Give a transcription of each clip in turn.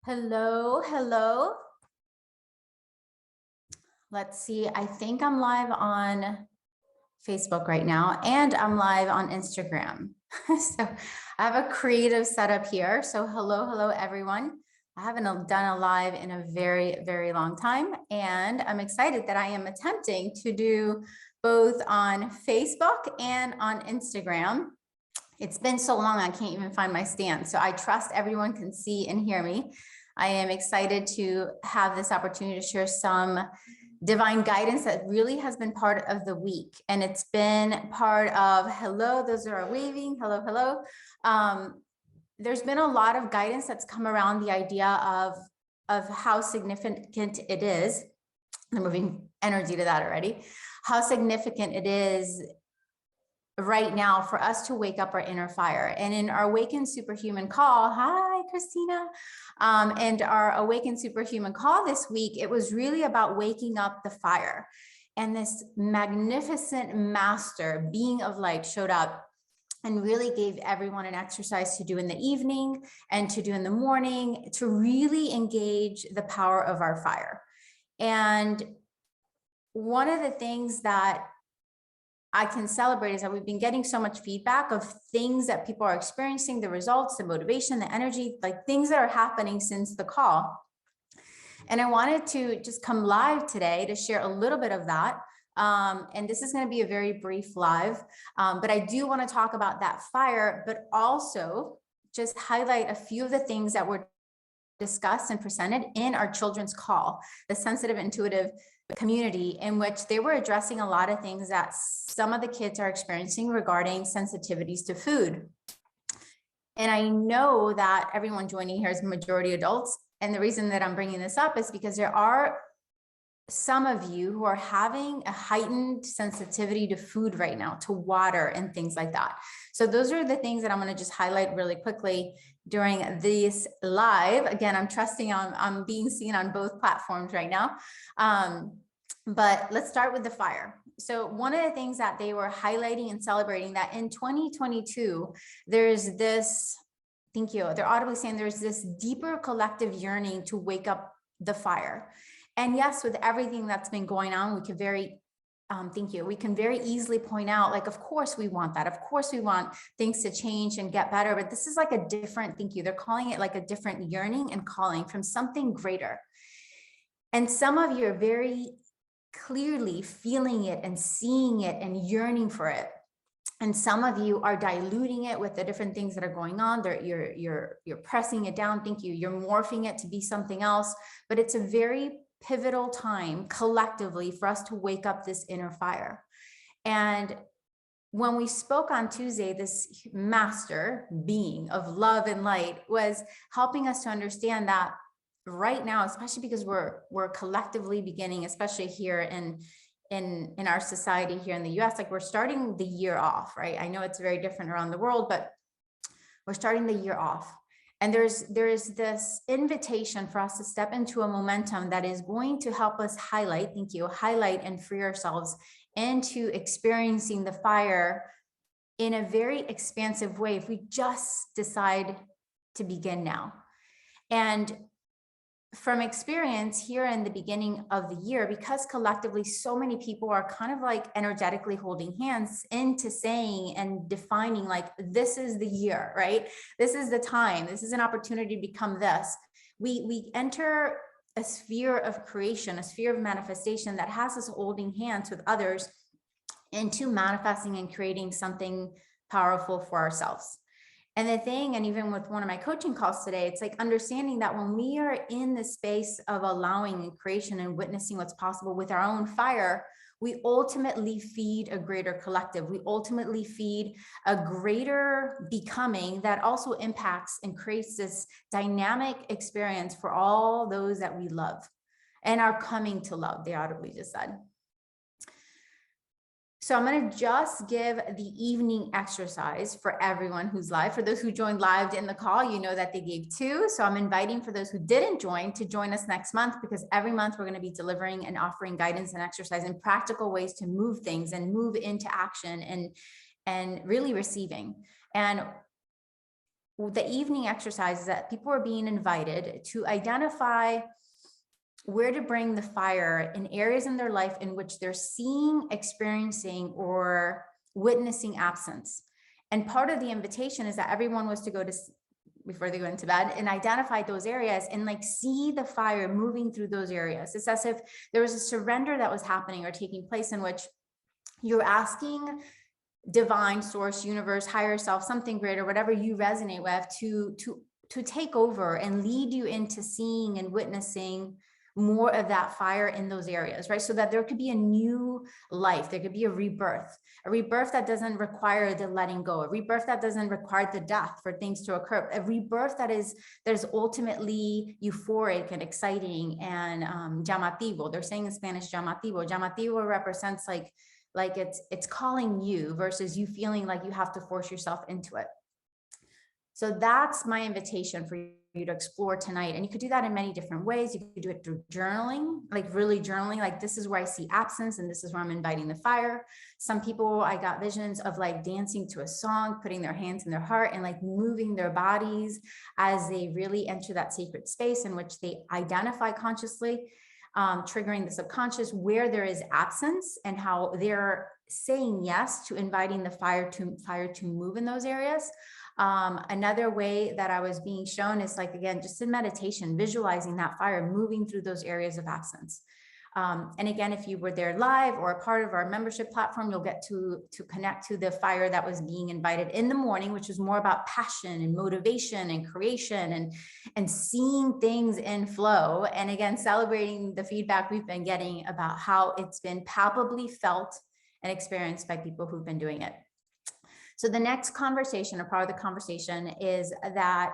Hello, hello. Let's see. I think I'm live on Facebook right now, and I'm live on Instagram. So I have a creative setup here. So hello, everyone. I haven't done a live in a very long time, and I'm excited that I am attempting to do both on Facebook and on Instagram. It's been so long, I can't even find my stand. So I trust everyone can see and hear me. I am excited to have this opportunity to share some divine guidance that really has been part of the week. And it's been part of, hello, those who are waving, hello. There's been a lot of guidance that's come around the idea of how significant it is. I'm moving energy to that already. How significant it is right now for us to wake up our inner fire. And in our Awaken Superhuman call, hi, Christina, and our Awaken Superhuman call this week, it was really about waking up the fire. And this magnificent master being of light showed up and really gave everyone an exercise to do in the evening and to do in the morning to really engage the power of our fire. And one of the things that I can celebrate is that we've been getting so much feedback of things that people are experiencing, the results, the motivation, the energy, like things that are happening since the call. And I wanted to just come live today to share a little bit of that. And this is going to be a very brief live, but I do want to talk about that fire, but also just highlight a few of the things that were discussed and presented in our children's call, the sensitive intuitive community, in which they were addressing a lot of things that some of the kids are experiencing regarding sensitivities to food. And I know that everyone joining here is majority adults. And the reason that I'm bringing this up is because there are some of you who are having a heightened sensitivity to food right now, to water and things like that. So those are the things that I'm going to just highlight really quickly during this live. Again, I'm trusting I'm being seen on both platforms right now. But let's start with the fire. So one of the things that they were highlighting and celebrating that in 2022, there's this, thank you, they're audibly saying there's this deeper collective yearning to wake up the fire. And yes, with everything that's been going on, we can we can very easily point out, like, of course we want that. Of course we want things to change and get better, but this is like a different, thank you, they're calling it like a different yearning and calling from something greater. And some of you are very clearly feeling it and seeing it and yearning for it. And some of you are diluting it with the different things that are going on. You're pressing it down. Thank you. You're morphing it to be something else. But it's a very pivotal time collectively for us to wake up this inner fire. And when we spoke on Tuesday, this master being of love and light was helping us to understand that right now, especially because we're collectively beginning, especially here in our society here in the US, like we're starting the year off, right? I know it's very different around the world, but we're starting the year off. And there's this invitation for us to step into a momentum that is going to help us highlight, thank you, highlight and free ourselves into experiencing the fire in a very expansive way if we just decide to begin now. And from experience here in the beginning of the year, because collectively so many people are kind of like energetically holding hands into saying and defining, like, this is the year, right? This is the time. This is an opportunity to become this. We enter a sphere of creation, a sphere of manifestation that has us holding hands with others into manifesting and creating something powerful for ourselves. And the thing, and even with one of my coaching calls today, it's like understanding that when we are in the space of allowing and creation and witnessing what's possible with our own fire, we ultimately feed a greater collective. We ultimately feed a greater becoming that also impacts and creates this dynamic experience for all those that we love and are coming to love, they audibly just said. So I'm going to just give the evening exercise for everyone who's live. For those who joined live in the call, you know that they gave 2. So I'm inviting for those who didn't join to join us next month, because every month we're going to be delivering and offering guidance and exercise and practical ways to move things and move into action and really receiving. And the evening exercise is that people are being invited to identify where to bring the fire in areas in their life in which they're seeing, experiencing, or witnessing absence. And part of the invitation is that everyone was to go to, before they go into bed, and identify those areas and like see the fire moving through those areas. It's as if there was a surrender that was happening or taking place in which you're asking divine, source, universe, higher self, something greater, whatever you resonate with, to take over and lead you into seeing and witnessing more of that fire in those areas, right? So that there could be a new life, there could be a rebirth that doesn't require the letting go, a rebirth that doesn't require the death for things to occur, a rebirth that is ultimately euphoric and exciting and llamativo. They're saying in Spanish llamativo. Llamativo represents like it's calling you versus you feeling like you have to force yourself into it. So that's my invitation for you to explore tonight. And you could do that in many different ways. You could do it through journaling, like really journaling, like this is where I see absence and this is where I'm inviting the fire. Some people, I got visions of like dancing to a song, putting their hands in their heart and like moving their bodies as they really enter that sacred space in which they identify consciously, triggering the subconscious where there is absence and how they're saying yes to inviting the fire to move in those areas. Another way that I was being shown is like, again, just in meditation, visualizing that fire moving through those areas of absence. And again, if you were there live or a part of our membership platform, you'll get to connect to the fire that was being invited in the morning, which is more about passion and motivation and creation and seeing things in flow. And again, celebrating the feedback we've been getting about how it's been palpably felt and experienced by people who've been doing it. So the next conversation, or part of the conversation, is that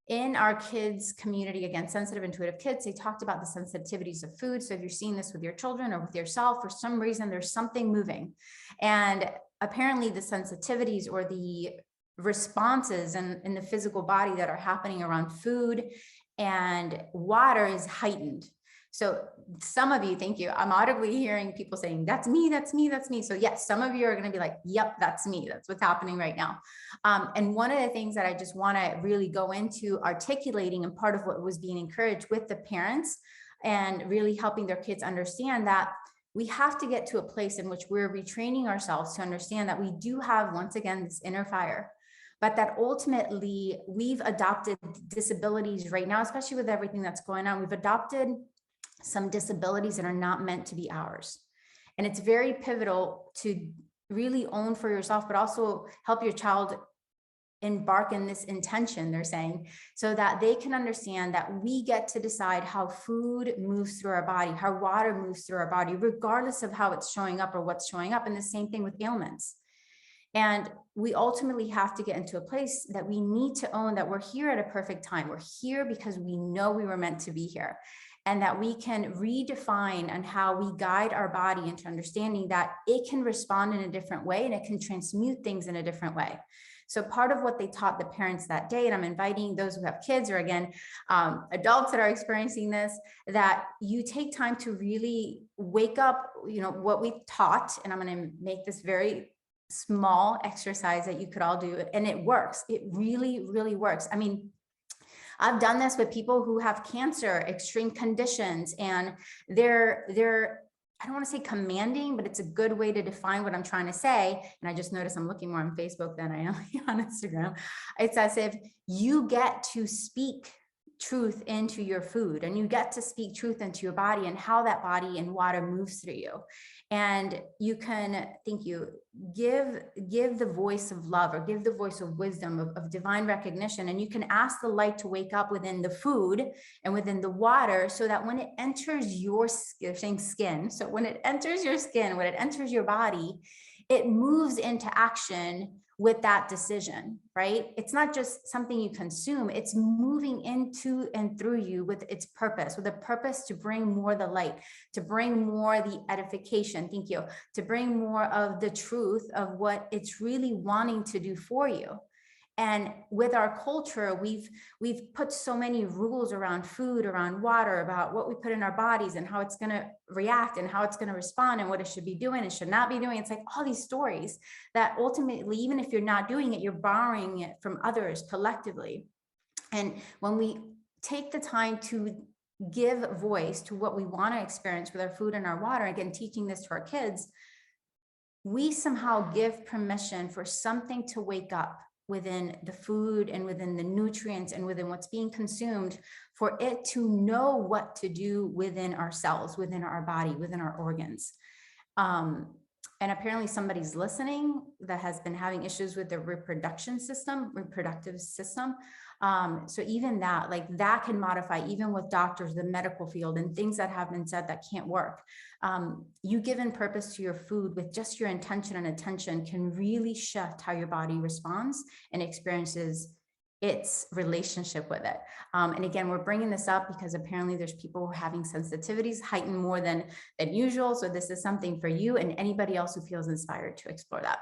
in our kids community, again, sensitive, intuitive kids, they talked about the sensitivities of food. So if you're seeing this with your children or with yourself, for some reason, there's something moving. And apparently the sensitivities or the responses in the physical body that are happening around food and water is heightened. So some of you, thank you. I'm audibly hearing people saying, that's me, that's me, that's me. So yes, some of you are going to be like, yep, that's me. That's what's happening right now. And one of the things that I just want to really go into articulating, and part of what was being encouraged with the parents and really helping their kids understand, that we have to get to a place in which we're retraining ourselves to understand that we do have, once again, this inner fire, but that ultimately we've adopted disabilities right now, especially with everything that's going on. We've adopted some disabilities that are not meant to be ours. And it's very pivotal to really own for yourself, but also help your child embark in this intention, they're saying, so that they can understand that we get to decide how food moves through our body, how water moves through our body, regardless of how it's showing up or what's showing up. And the same thing with ailments. And we ultimately have to get into a place that we need to own that we're here at a perfect time. We're here because we know we were meant to be here. And that we can redefine on how we guide our body into understanding that it can respond in a different way and it can transmute things in a different way. So part of what they taught the parents that day, and I'm inviting those who have kids or again, adults that are experiencing this, that you take time to really wake up, what we taught, and I'm going to make this very small exercise that you could all do. And it works. It really, really works. I mean, I've done this with people who have cancer, extreme conditions, and they're I don't want to say commanding, but it's a good way to define what I'm trying to say. And I just noticed I'm looking more on Facebook than I am on Instagram. It's as if you get to speak truth into your food, and you get to speak truth into your body and how that body and water moves through you. And you can, give the voice of love, or give the voice of wisdom, of divine recognition. And you can ask the light to wake up within the food and within the water, so that when it enters your skin, so when it enters your skin, when it enters your body, it moves into action with that decision, right? It's not just something you consume, it's moving into and through you with its purpose, with a purpose to bring more the light, to bring more the edification, to bring more of the truth of what it's really wanting to do for you. And with our culture, we've put so many rules around food, around water, about what we put in our bodies and how it's going to react and how it's going to respond and what it should be doing and should not be doing. It's like all these stories that ultimately, even if you're not doing it, you're borrowing it from others collectively. And when we take the time to give voice to what we want to experience with our food and our water, again, teaching this to our kids, we somehow give permission for something to wake up within the food and within the nutrients and within what's being consumed, for it to know what to do within our cells, within our body, within our organs. And apparently somebody's listening that has been having issues with their reproductive system. So even that, like that can modify, even with doctors, the medical field, and things that have been said that can't work. You giving purpose to your food with just your intention and attention can really shift how your body responds and experiences its relationship with it. And again, we're bringing this up because apparently there's people who are having sensitivities heightened more than usual. So this is something for you and anybody else who feels inspired to explore that.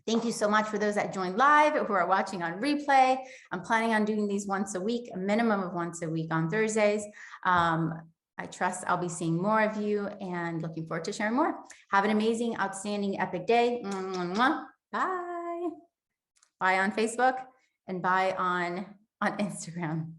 Thank you so much for those that joined live, who are watching on replay. I'm planning on doing these once a week, a minimum of once a week on Thursdays. I trust I'll be seeing more of you and looking forward to sharing more. Have an amazing, outstanding, epic day. Bye. Bye on Facebook and bye on Instagram.